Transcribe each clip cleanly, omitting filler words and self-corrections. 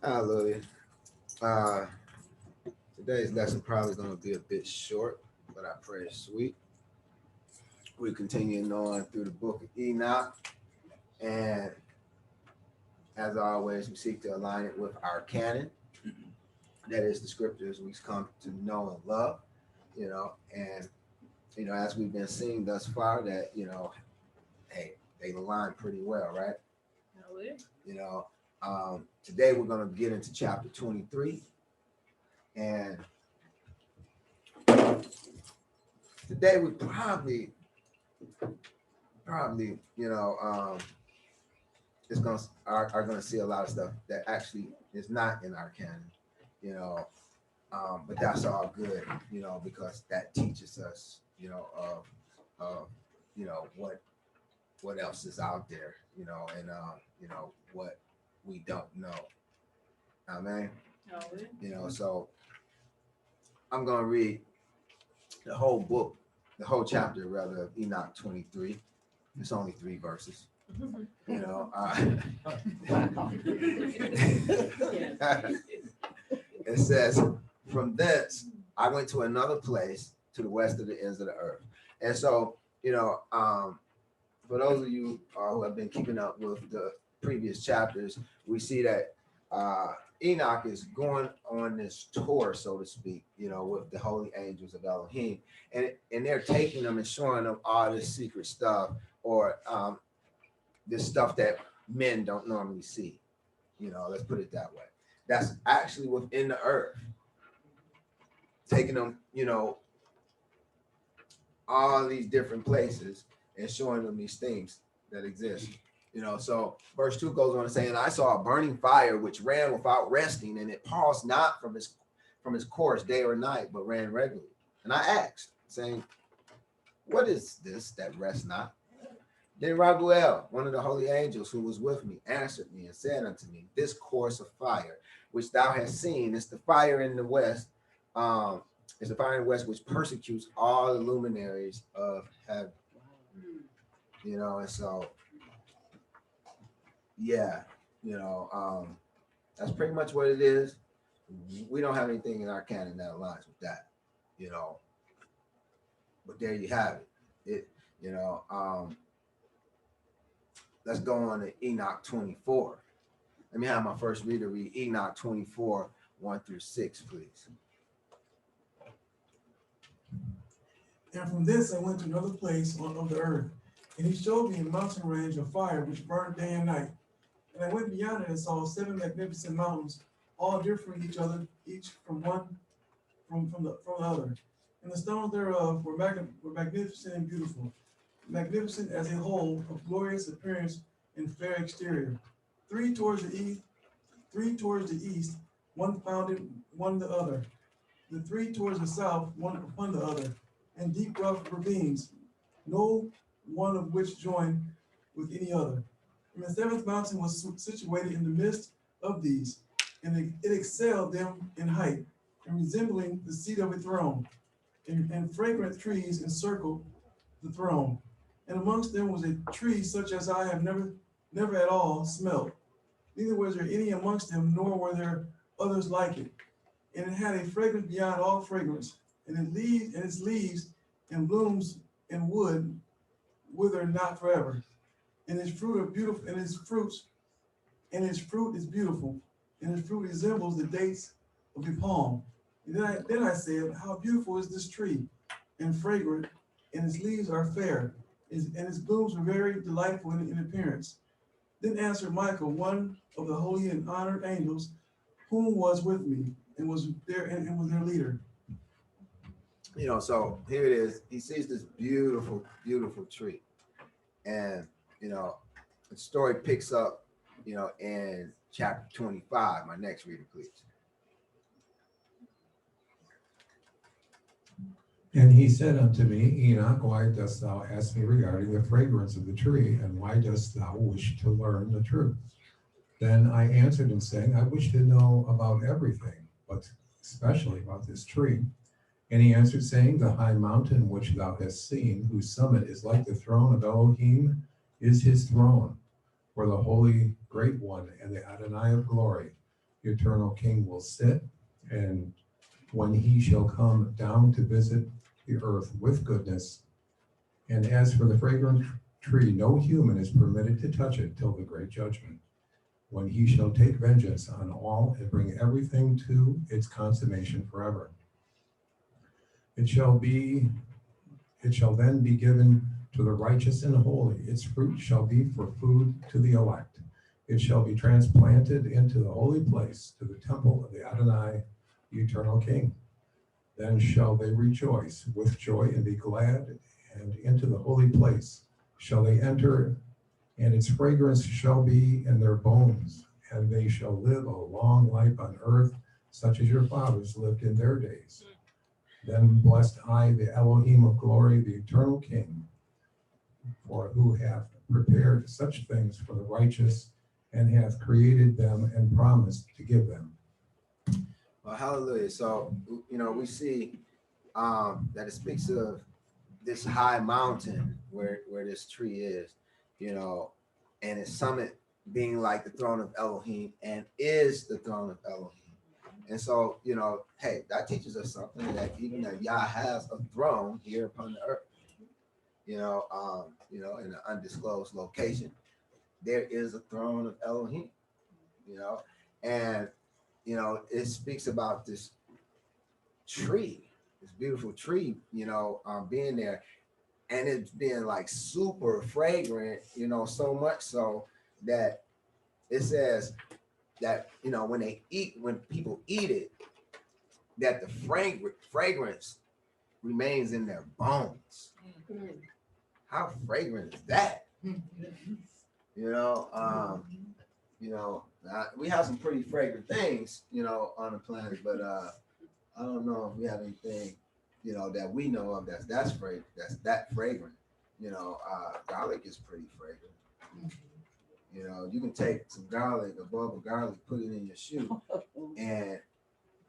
Hallelujah. Uh, Today's lesson probably going to be a bit short, but I pray it's sweet. We're continuing on through the Book of Enoch, and as always, we seek to align it with our canon. That is the scriptures we come to know and love, and as we've been seeing thus far, that hey, they align pretty well, right? Hallelujah. Today we're going to get into chapter 23, and today we probably, is going to are going to see a lot of stuff that actually is not in our canon, you know, but that's all good, because that teaches us, of what else is out there, and what we don't know. Amen. Hallelujah. So I'm going to read the whole book, the whole chapter rather of Enoch 23. It's only 3 verses. It says, "From thence I went to another place to the west of the ends of the earth." And so, for those of you who have been keeping up with the previous chapters, we see that Enoch is going on this tour, so to speak, with the holy angels of Elohim, and they're taking them and showing them all this secret stuff, or this stuff that men don't normally see. Let's put it that way. That's actually within the earth, taking them, all these different places and showing them these things that exist. So verse 2 goes on to say, "And I saw a burning fire which ran without resting, and it paused not from his course day or night, but ran regularly. And I asked, saying, What is this that rests not? Then Raguel, one of the holy angels who was with me, answered me and said unto me, This course of fire, which thou hast seen, is the fire in the west, is the fire in the west which persecutes all the luminaries of heaven." And so, yeah, that's pretty much what it is. We don't have anything in our canon that aligns with that, but there you have it. Let's go on to Enoch 24. Let me have my first reader read Enoch 24, 1-6, please. "And from this I went to another place of the earth, and he showed me a mountain range of fire which burned day and night. And I went beyond it and saw 7 magnificent mountains, all differing each from the other. And the stones thereof were magnificent and beautiful, magnificent as a whole, of glorious appearance and fair exterior. Three towards the east, one founded one the other. The 3 towards the south, one upon the other, and deep rough ravines, no one of which joined with any other. And the 7th mountain was situated in the midst of these, and it excelled them in height, and resembling the seat of a throne, and fragrant trees encircled the throne. And amongst them was a tree such as I have never at all smelt. Neither was there any amongst them, nor were there others like it. And it had a fragrance beyond all fragrance, and its leaves and blooms and wood wither not forever. And its fruit are beautiful, and its fruit is beautiful, and its fruit resembles the dates of a palm. And then I said, How beautiful is this tree, and fragrant, and its leaves are fair, and its blooms are very delightful in appearance. Then answered Michael, one of the holy and honored angels, whom was with me, and was their leader. So here it is. He sees this beautiful, beautiful tree. And, the story picks up, in chapter 25. My next reader, please. "And he said unto me, Enoch, why dost thou ask me regarding the fragrance of the tree, and why dost thou wish to learn the truth? Then I answered him, saying, I wish to know about everything, but especially about this tree. And he answered, saying, The high mountain which thou hast seen, whose summit is like the throne of Elohim, is his throne, for the holy great one and the Adonai of glory. the eternal king will sit, and when he shall come down to visit the earth with goodness. And as for the fragrant tree, no human is permitted to touch it till the great judgment, when he shall take vengeance on all and bring everything to its consummation forever. It shall then be given to the righteous and holy. Its fruit shall be for food to the elect. It shall be transplanted into the holy place, to the temple of the Adonai, the eternal King. Then shall they rejoice with joy and be glad, and into the holy place shall they enter, and its fragrance shall be in their bones, and they shall live a long life on earth, such as your fathers lived in their days. Then blessed I the Elohim of glory, the eternal King, for who hath prepared such things for the righteous, and hath created them and promised to give them. Well, hallelujah. So, we see that it speaks of this high mountain where this tree is, and its summit being like the throne of Elohim and is the throne of Elohim. And so, hey, that teaches us something, that even that Yah has a throne here upon the earth, in an undisclosed location. There is a throne of Elohim, and it speaks about this tree, this beautiful tree, being there, and it's being like super fragrant, so much so that it says that when people eat it, that the fragrance remains in their bones. How fragrant is that? We have some pretty fragrant things, on the planet, but I don't know if we have anything, that we know of that's that fragrant. Garlic is pretty fragrant. You can take some garlic, a bulb of garlic, put it in your shoe, and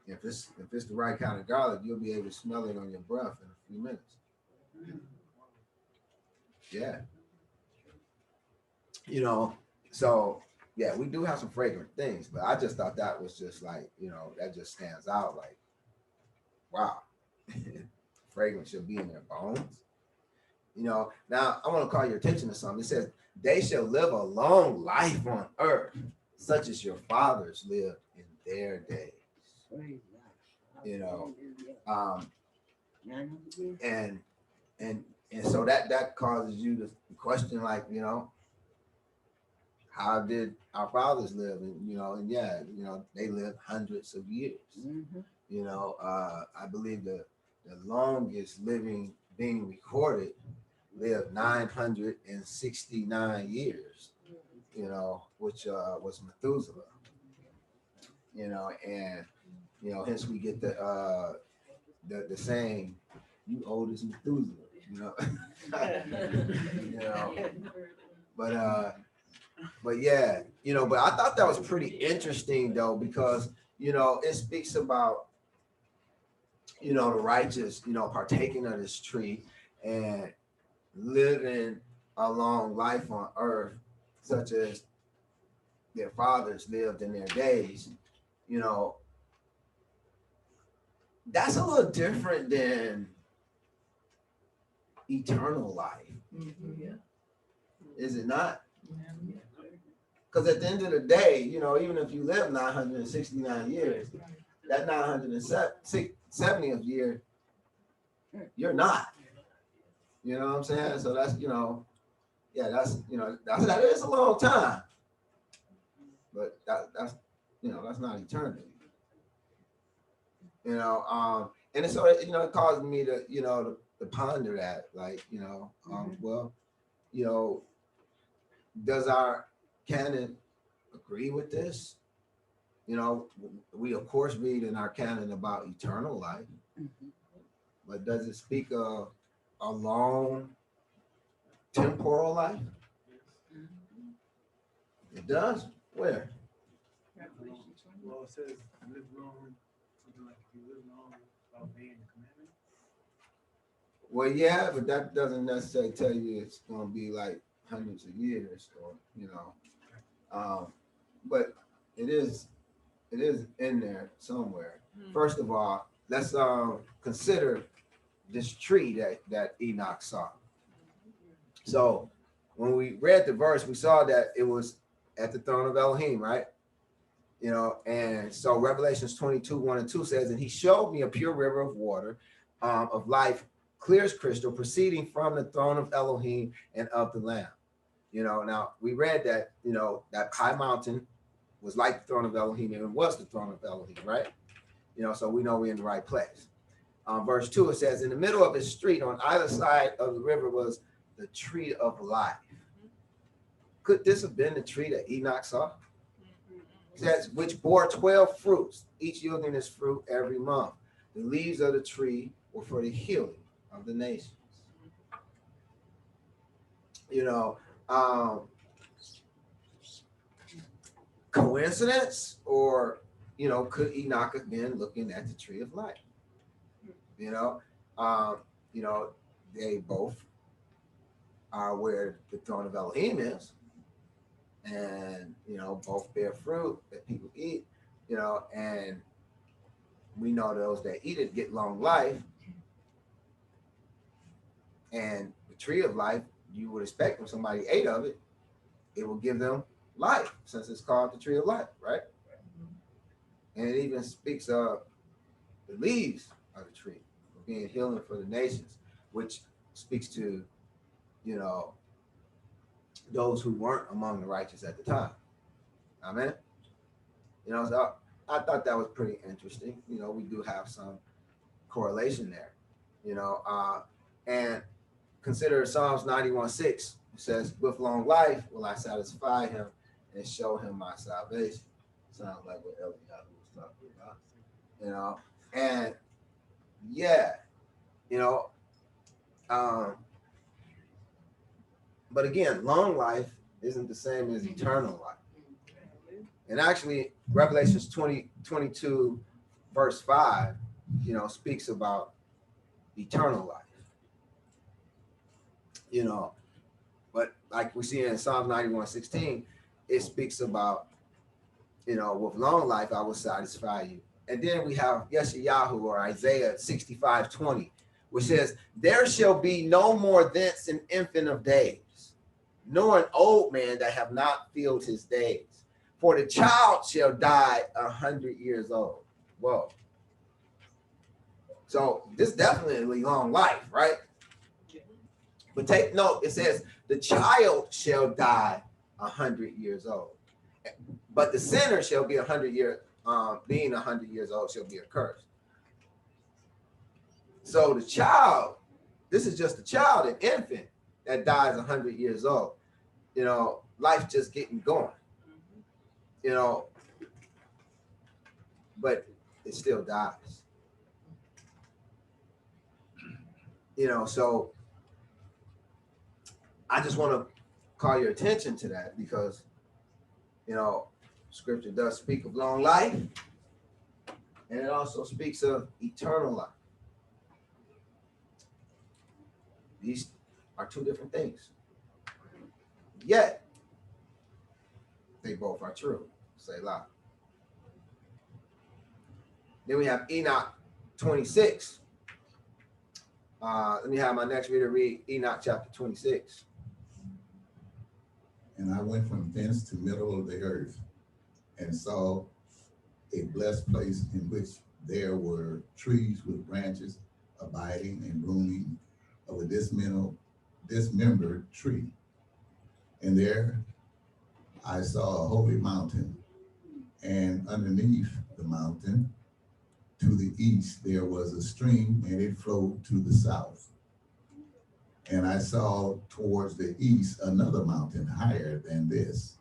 if it's the right kind of garlic, you'll be able to smell it on your breath in a few minutes. Yeah. So yeah, we do have some fragrant things, but I just thought that was just like, that just stands out, like, wow. Fragrance should be in their bones. Now I want to call your attention to something. It says, they shall live a long life on earth, such as your fathers lived in their days. And so that causes you to question, like, how did our fathers live? And they lived hundreds of years. I believe the longest living being recorded lived 969 years, which was Methuselah. And hence we get the saying, "You old as Methuselah," But yeah, but I thought that was pretty interesting though, because it speaks about the righteous, partaking of this tree and living a long life on earth, such as their fathers lived in their days. That's a little different than eternal life. Yeah. Is it not? Because at the end of the day, even if you live 969 years, that 970th year, you're not. You know what I'm saying? So that's, that is a long time. But that's not eternity. And so it caused me to, to ponder that, like, well, does our canon agree with this? We of course read in our canon about eternal life, but does it speak of a long temporal life? It does. Where? Well, it says live long, something like if you live long without obeying the commandment. Well, yeah, but that doesn't necessarily tell you it's going to be like hundreds of years, or but it is It is in there somewhere. First of all, let's consider this tree that Enoch saw. So when we read the verse, we saw that it was at the throne of Elohim, right? And so Revelations 22:1-2 says, and he showed me a pure river of water of life, clear as crystal, proceeding from the throne of Elohim and of the Lamb. Now we read that, that high mountain was like the throne of Elohim, and it was the throne of Elohim, right? So we know we're in the right place. Verse 2, it says, in the middle of his street on either side of the river was the tree of life. Could this have been the tree that Enoch saw? It says, which bore 12 fruits, each yielding its fruit every month. The leaves of the tree were for the healing of the nations. Coincidence, or could Enoch have been looking at the tree of life? They both are where the throne of Elohim is, and both bear fruit that people eat, and we know those that eat it get long life. And the tree of life, you would expect when somebody ate of it, it will give them life, since it's called the tree of life, right? And it even speaks of the leaves of the tree being healing for the nations, which speaks to, those who weren't among the righteous at the time. Amen. So I thought that was pretty interesting. We do have some correlation there, and consider Psalms 91:6. It says, with long life will I satisfy him and show him my salvation. Sounds like what Eliyahu was talking about, and yeah, but again, long life isn't the same as eternal life. And actually, Revelations 22, verse 5, speaks about eternal life. But like we see in Psalm 91:16, it speaks about, with long life, I will satisfy you. And then we have Yeshayahu, or Isaiah 65:20, which says, there shall be no more thence an infant of days, nor an old man that have not filled his days. For the child shall die 100 years old. Whoa. So this definitely long life, right? But take note, it says the child shall die 100 years old. But the sinner shall be 100 years, being 100 years old shall be accursed. So the child, this is just a child, an infant that dies 100 years old. Life just getting going. But it still dies. So I just want to call your attention to that, because scripture does speak of long life, and it also speaks of eternal life. These are two different things, yet they both are true. Say loud. Then we have Enoch 26. Let me have my next reader read Enoch chapter 26. And I went from thence to middle of the earth, and saw a blessed place in which there were trees with branches abiding and blooming of a dismembered tree. And there I saw a holy mountain, and underneath the mountain to the east there was a stream, and it flowed to the south. And I saw towards the east another mountain higher than this,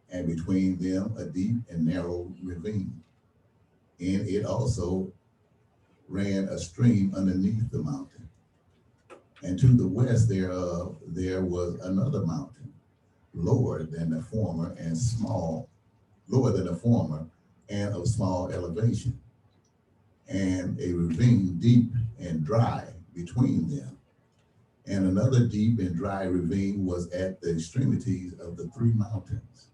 and between them a deep and narrow ravine. In it also ran a stream underneath the mountain. And to the west thereof there was another mountain, lower than the former and of small elevation, and a ravine deep and dry between them. And another deep and dry ravine was at the extremities of the three mountains.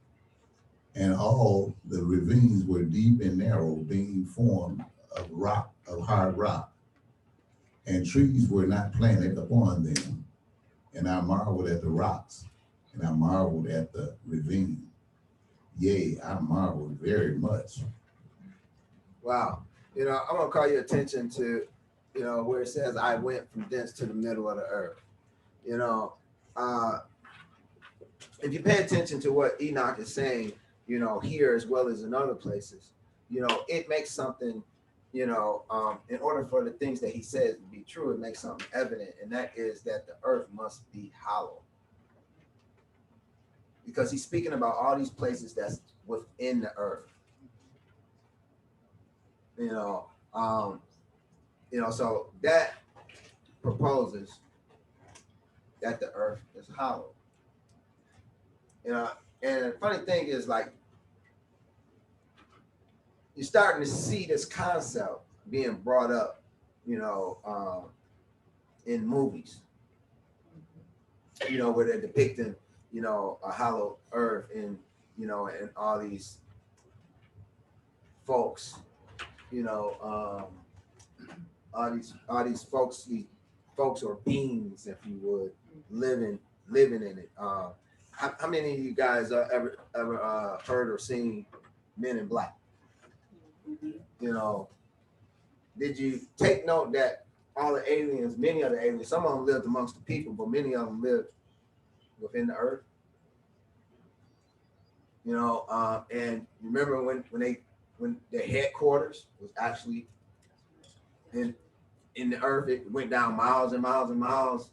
And all the ravines were deep and narrow, being formed of rock, of hard rock. And trees were not planted upon them. And I marveled at the rocks, and I marveled at the ravine. Yea, I marveled very much. Wow. You know, I'm gonna call your attention to, you know, where it says, "I went from thence to the middle of the earth." You know, if you pay attention to what Enoch is saying, you know, here as well as in other places, you know, it makes something, you know, in order for the things that he says to be true, it makes something evident, and that is that the earth must be hollow. Because he's speaking about all these places that's within the earth. You know, so that proposes that the earth is hollow. You know, and the funny thing is, like, you're starting to see this concept being brought up, you know, in movies, you know, where they're depicting, you know, a hollow earth, and, you know, and all these folks, you know, these folks or beings, if you would, living in it. How many of you guys ever heard or seen Men in Black? You know, did you take note that all the aliens, many of the aliens, some of them lived amongst the people, but many of them lived within the earth? You know, and remember when their headquarters was actually in the earth, it went down miles and miles and miles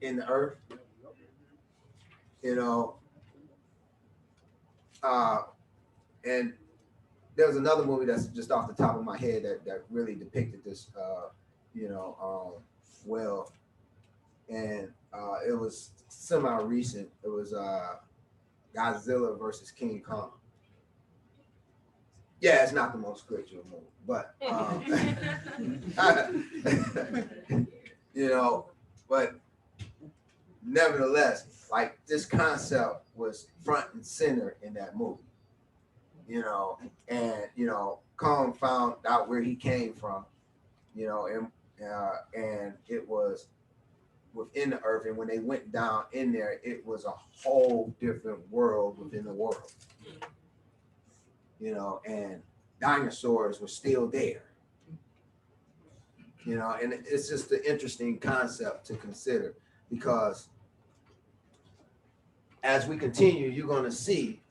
in the earth. You know, and there was another movie that's just off the top of my head that really depicted this, you know, well, and it was semi-recent. It was Godzilla versus King Kong. Yeah, it's not the most spiritual movie, but you know, but nevertheless, like, this concept was front and center in that movie. You know, and, you know, Kong found out where he came from, you know, and it was within the earth, and when they went down in there, it was a whole different world within the world. You know, and dinosaurs were still there. You know, and it's just an interesting concept to consider, because as we continue, you're going to see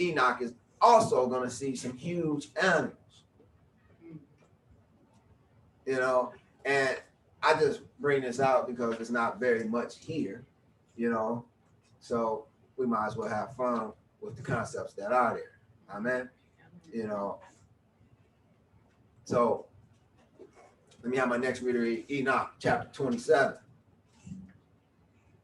Enoch is also going to see some huge animals. You know, and I just bring this out because it's not very much here, you know, so we might as well have fun with the concepts that are there. Amen. You know, so let me have my next reader read Enoch chapter 27.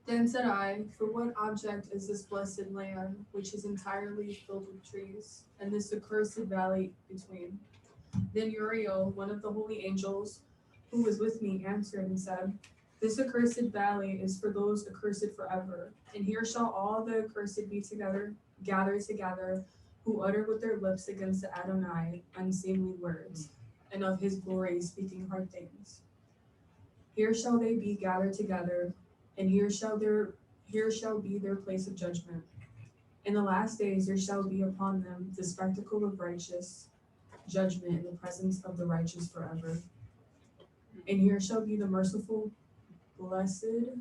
Then said I, for what object is this blessed land, which is entirely filled with trees, and this accursed valley between? Then Uriel, one of the holy angels, who was with me, answered and said, this accursed valley is for those accursed forever, and here shall all the accursed be gathered together, who utter with their lips against the Adonai unseemly words, and of his glory speaking hard things. Here shall they be gathered together, and here shall be their place of judgment. In the last days there shall be upon them the spectacle of righteous judgment in the presence of the righteous forever. And here shall be the merciful blessed,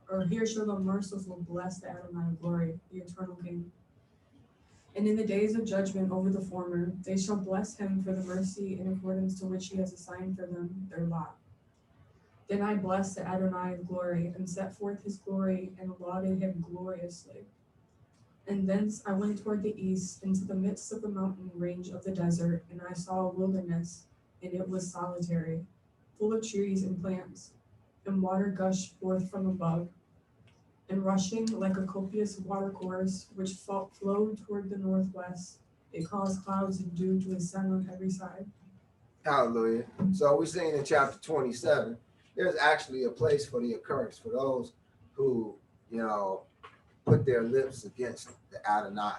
or here shall the merciful bless the Adonai of glory, the eternal King. And in the days of judgment over the former, they shall bless him for the mercy in accordance to which he has assigned for them their lot. Then I blessed the Adonai of glory, and set forth his glory, and lauded him gloriously. And thence I went toward the east, into the midst of the mountain range of the desert, and I saw a wilderness, and it was solitary, full of trees and plants, and water gushed forth from above, and rushing like a copious watercourse, which flowed toward the northwest. It caused clouds of dew to ascend on every side. Hallelujah. So we're seeing in chapter 27, there's actually a place for the occurrence for those who, you know, put their lips against the Adonai.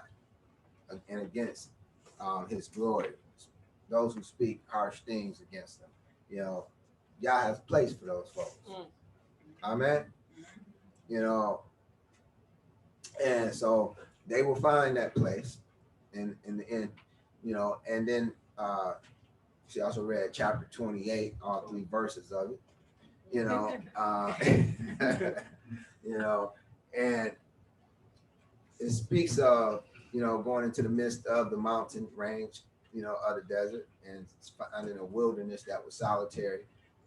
and against his glory. Those who speak harsh things against him. You know, Yah has a place for those folks. Amen. You know, and so they will find that place in the end, you know, and then she also read chapter 28, all 3 verses of it, you know, you know, and it speaks of, you know, going into the midst of the mountain range, you know, of the desert, and finding a wilderness that was solitary,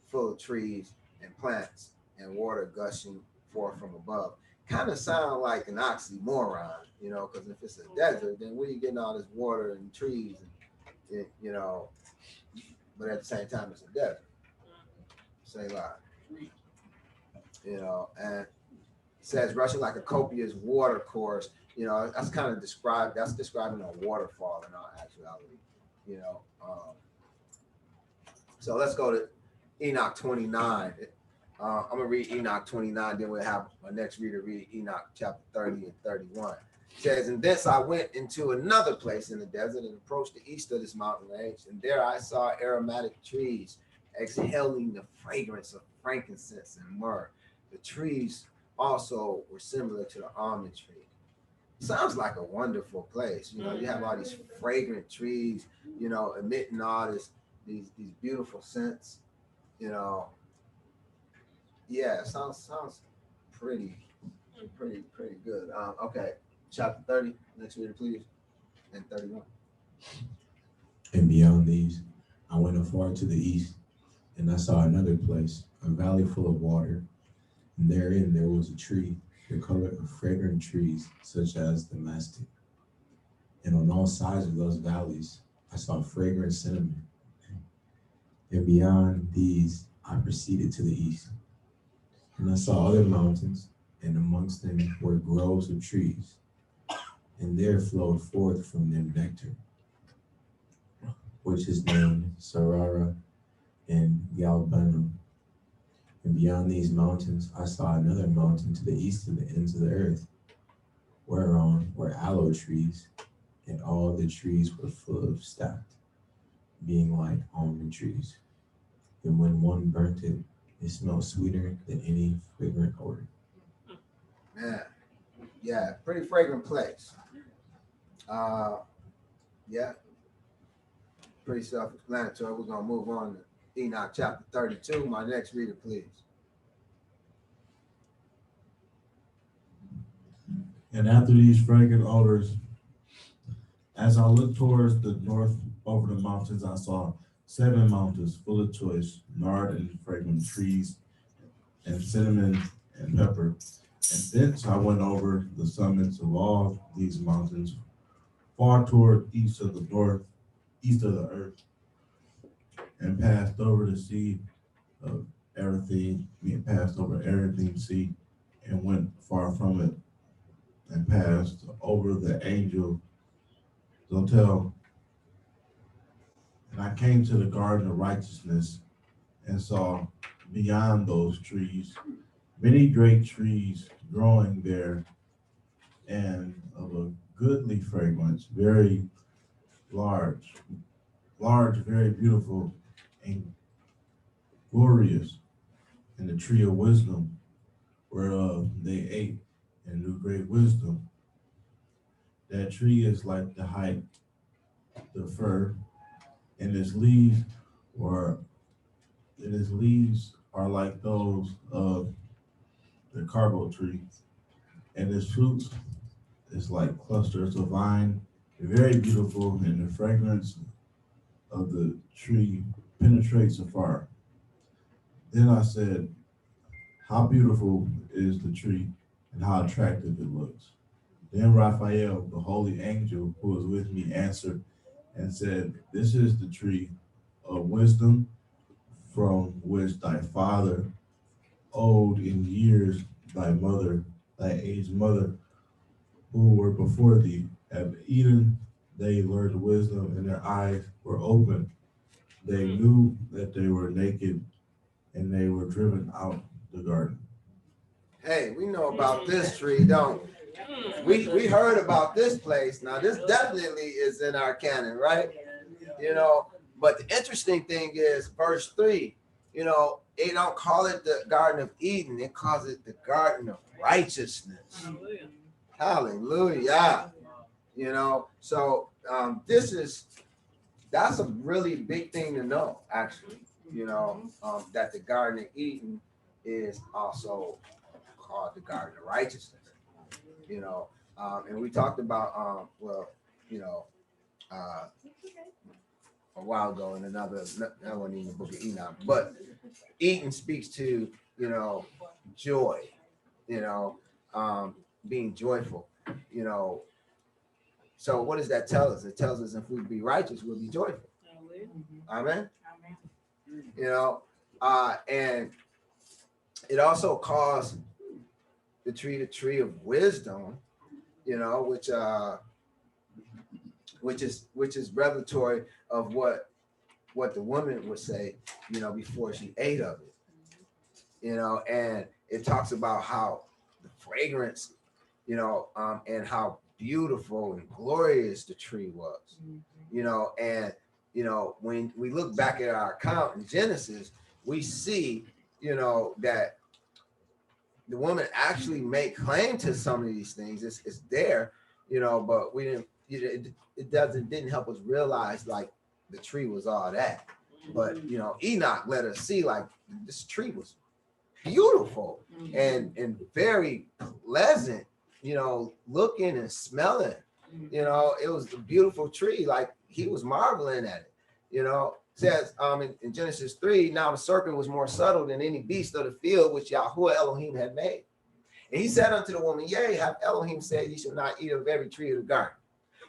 full of trees and plants and water gushing forth from above. Kind of sound like an oxymoron, you know, because if it's a desert, then where you getting all this water and trees, and you know, but at the same time, it's a desert. Say lie. You know, and it says rushing like a copious water course. You know, that's kind of describing a waterfall in our actuality. You know, so let's go to Enoch 29. I'm gonna read Enoch 29, then we'll have my next reader read Enoch chapter 30 and 31. It says, and thence I went into another place in the desert and approached the east of this mountain range, and there I saw aromatic trees exhaling the fragrance of frankincense and myrrh. The trees also were similar to the almond tree. Sounds like a wonderful place. You know, you have all these fragrant trees, you know, emitting all these beautiful scents, you know. Yeah, sounds pretty good. Okay, chapter 30, next reader, please, and 31. And beyond these, I went afar to the east, and I saw another place, a valley full of water, and therein there was a tree, the color of fragrant trees, such as the mastic. And on all sides of those valleys, I saw fragrant cinnamon. And beyond these, I proceeded to the east. And I saw other mountains, and amongst them were groves of trees, and there flowed forth from them nectar, which is named Sarara and Galbanum. And beyond these mountains, I saw another mountain to the east of the ends of the earth, whereon were aloe trees, and all the trees were full of stacked, being like almond trees. And when one burnt it, it smelled sweeter than any fragrant odor. Man, yeah, pretty fragrant place. Yeah, pretty self-explanatory. We're gonna move on to Enoch chapter 32. My next reader, please. And after these fragrant odors, as I looked towards the north over the mountains, I saw 7 mountains full of choice, nard and fragrant trees, and cinnamon and pepper. And thence I went over the summits of all these mountains, far toward east of the earth, and passed over the sea of Erythine, passed over Erythine Sea, and went far from it, and passed over the angel Zotel. And I came to the garden of righteousness, and saw beyond those trees many great trees growing there, and of a goodly fragrance, very large, very beautiful and glorious, and the tree of wisdom, whereof they ate and knew great wisdom. That tree is like the height, the fir, and its leaves are like those of the carbo tree, and its fruits is like clusters of vine, very beautiful, and the fragrance of the tree penetrates afar. Then I said, how beautiful is the tree, and how attractive it looks. Then Raphael, the holy angel who was with me, answered and said, this is the tree of wisdom, from which thy father, old in years, thy aged mother, who were before thee, have eaten. They learned wisdom, and their eyes were opened. They knew that they were naked, and they were driven out the garden. Hey, we know about this tree, don't we? We heard about this place. Now this definitely is in our canon, right? You know, but the interesting thing is verse 3, you know, they don't call it the Garden of Eden, they call it the Garden of Righteousness. Hallelujah. You know, so that's a really big thing to know, actually, you know, that the Garden of Eden is also called the Garden of Righteousness, you know, and we talked about, well, you know, a while ago in another, that wasn't even the Book of Enoch, but Eden speaks to, you know, joy, you know, being joyful, you know. So what does that tell us? It tells us if we be righteous, we'll be joyful. Amen. You know, and it also calls the tree of wisdom, you know, which is revelatory of what the woman would say, you know, before she ate of it, you know, and it talks about how the fragrance, you know, and how beautiful and glorious the tree was, you know, and, you know, when we look back at our account in Genesis, we see, you know, that the woman actually made claim to some of these things. It's there, you know, but we didn't, it didn't help us realize like the tree was all that. But, you know, Enoch let us see like this tree was beautiful and very pleasant, you know, looking and smelling, you know, it was a beautiful tree. Like he was marveling at it, you know. Says in Genesis 3, now the serpent was more subtle than any beast of the field which Yahuwah Elohim had made. And he said unto the woman, yea, have Elohim said, ye shall not eat of every tree of the garden.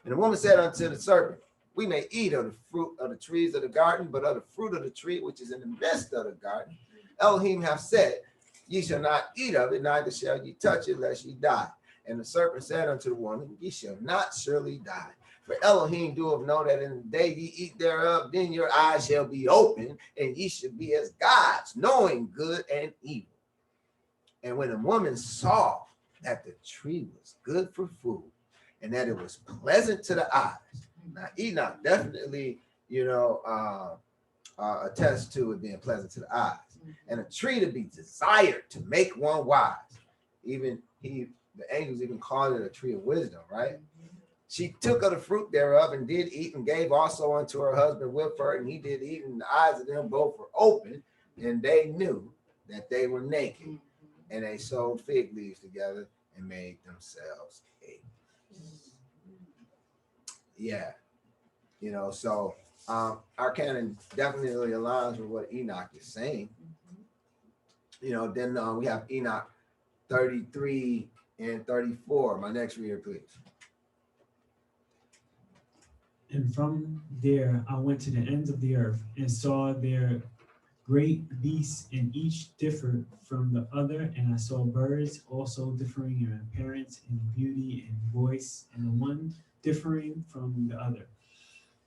And the woman said unto the serpent, we may eat of the fruit of the trees of the garden, but of the fruit of the tree which is in the midst of the garden, Elohim hath said, ye shall not eat of it, neither shall ye touch it, lest ye die. And the serpent said unto the woman, ye shall not surely die. For Elohim doeth know that in the day ye eat thereof, then your eyes shall be open, and ye shall be as gods, knowing good and evil. And when the woman saw that the tree was good for food, and that it was pleasant to the eyes. Now Enoch definitely, you know, attests to it being pleasant to the eyes, and a tree to be desired to make one wise. Even the angels even called it a tree of wisdom, right? She took of the fruit thereof and did eat, and gave also unto her husband with her, and he did eat, and the eyes of them both were open, and they knew that they were naked, and they sewed fig leaves together and made themselves a. Yeah, you know, so our canon definitely aligns with what Enoch is saying. You know, then we have Enoch 33 and 34. My next reader, please. And from there I went to the ends of the earth and saw their great beasts, and each differed from the other. And I saw birds also differing in appearance and beauty and voice, and the one differing from the other.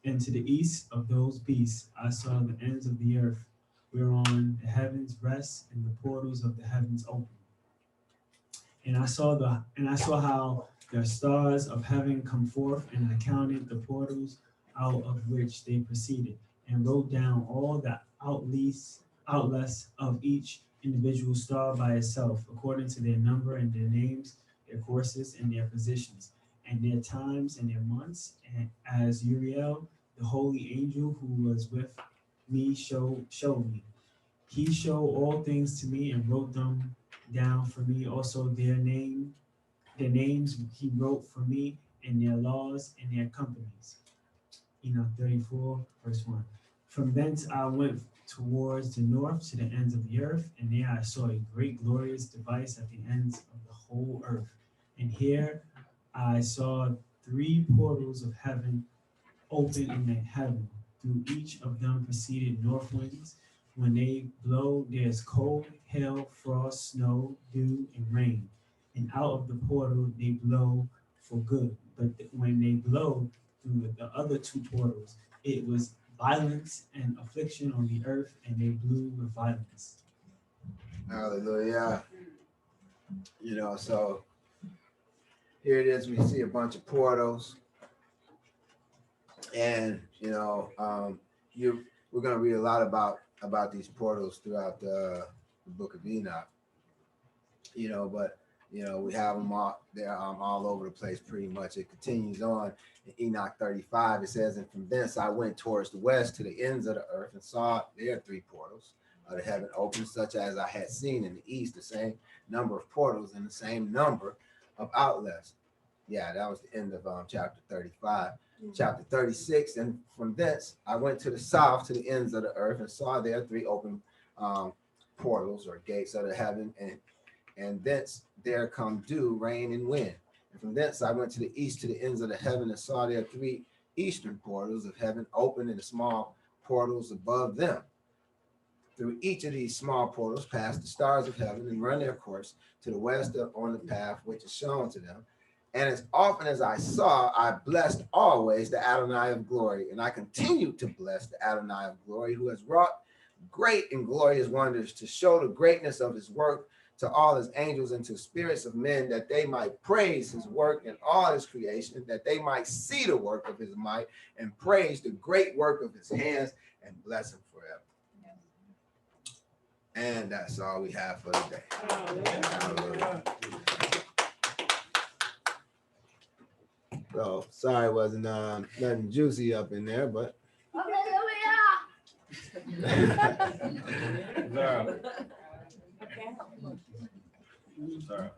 And to the east of those beasts I saw the ends of the earth, whereon the heavens rest, and the portals of the heavens open. And I saw how the stars of heaven come forth, and I counted the portals out of which they proceeded, and wrote down all the outlets of each individual star by itself, according to their number and their names, their courses and their positions, and their times and their months. And as Uriel, the holy angel who was with me, showed me. He showed all things to me and wrote them down for me. Also their names he wrote for me, and their laws and their companies. 34, verse 1. From thence I went towards the north to the ends of the earth, and there I saw a great glorious device at the ends of the whole earth. And here I saw 3 portals of heaven open in the heaven. Through each of them proceeded north winds. When they blow, there's cold, hail, frost, snow, dew, and rain. And out of the portal they blow for good. But when they blow through the other 2 portals, it was violence and affliction on the earth, and they blew with violence. Hallelujah. You know, so here it is. We see a bunch of portals, and we're going to read a lot about these portals throughout the Book of Enoch. But we have them all. They're all over the place pretty much. It continues on in Enoch 35. It says, "And from thence I went towards the west to the ends of the earth, and saw there 3 portals of the heaven open, such as I had seen in the east, the same number of portals and the same number of outlets." Yeah, that was the end of chapter 35. Chapter 36, "And from thence I went to the south to the ends of the earth, and saw there 3 open portals or gates of the heaven, and thence there come dew, rain, and wind. And from thence I went to the east to the ends of the heaven, and saw there 3 eastern portals of heaven open, and the small portals above them. Through each of these small portals pass the stars of heaven, and run their course to the west on the path which is shown to them. And as often as I saw, I blessed always the Adonai of glory. And I continue to bless the Adonai of glory, who has wrought great and glorious wonders, to show the greatness of his work to all his angels and to spirits of men, that they might praise his work in all his creation, that they might see the work of his might, and praise the great work of his hands, and bless him forever." And that's all we have for today. Hallelujah. So sorry it wasn't nothing juicy up in there, but Sorry.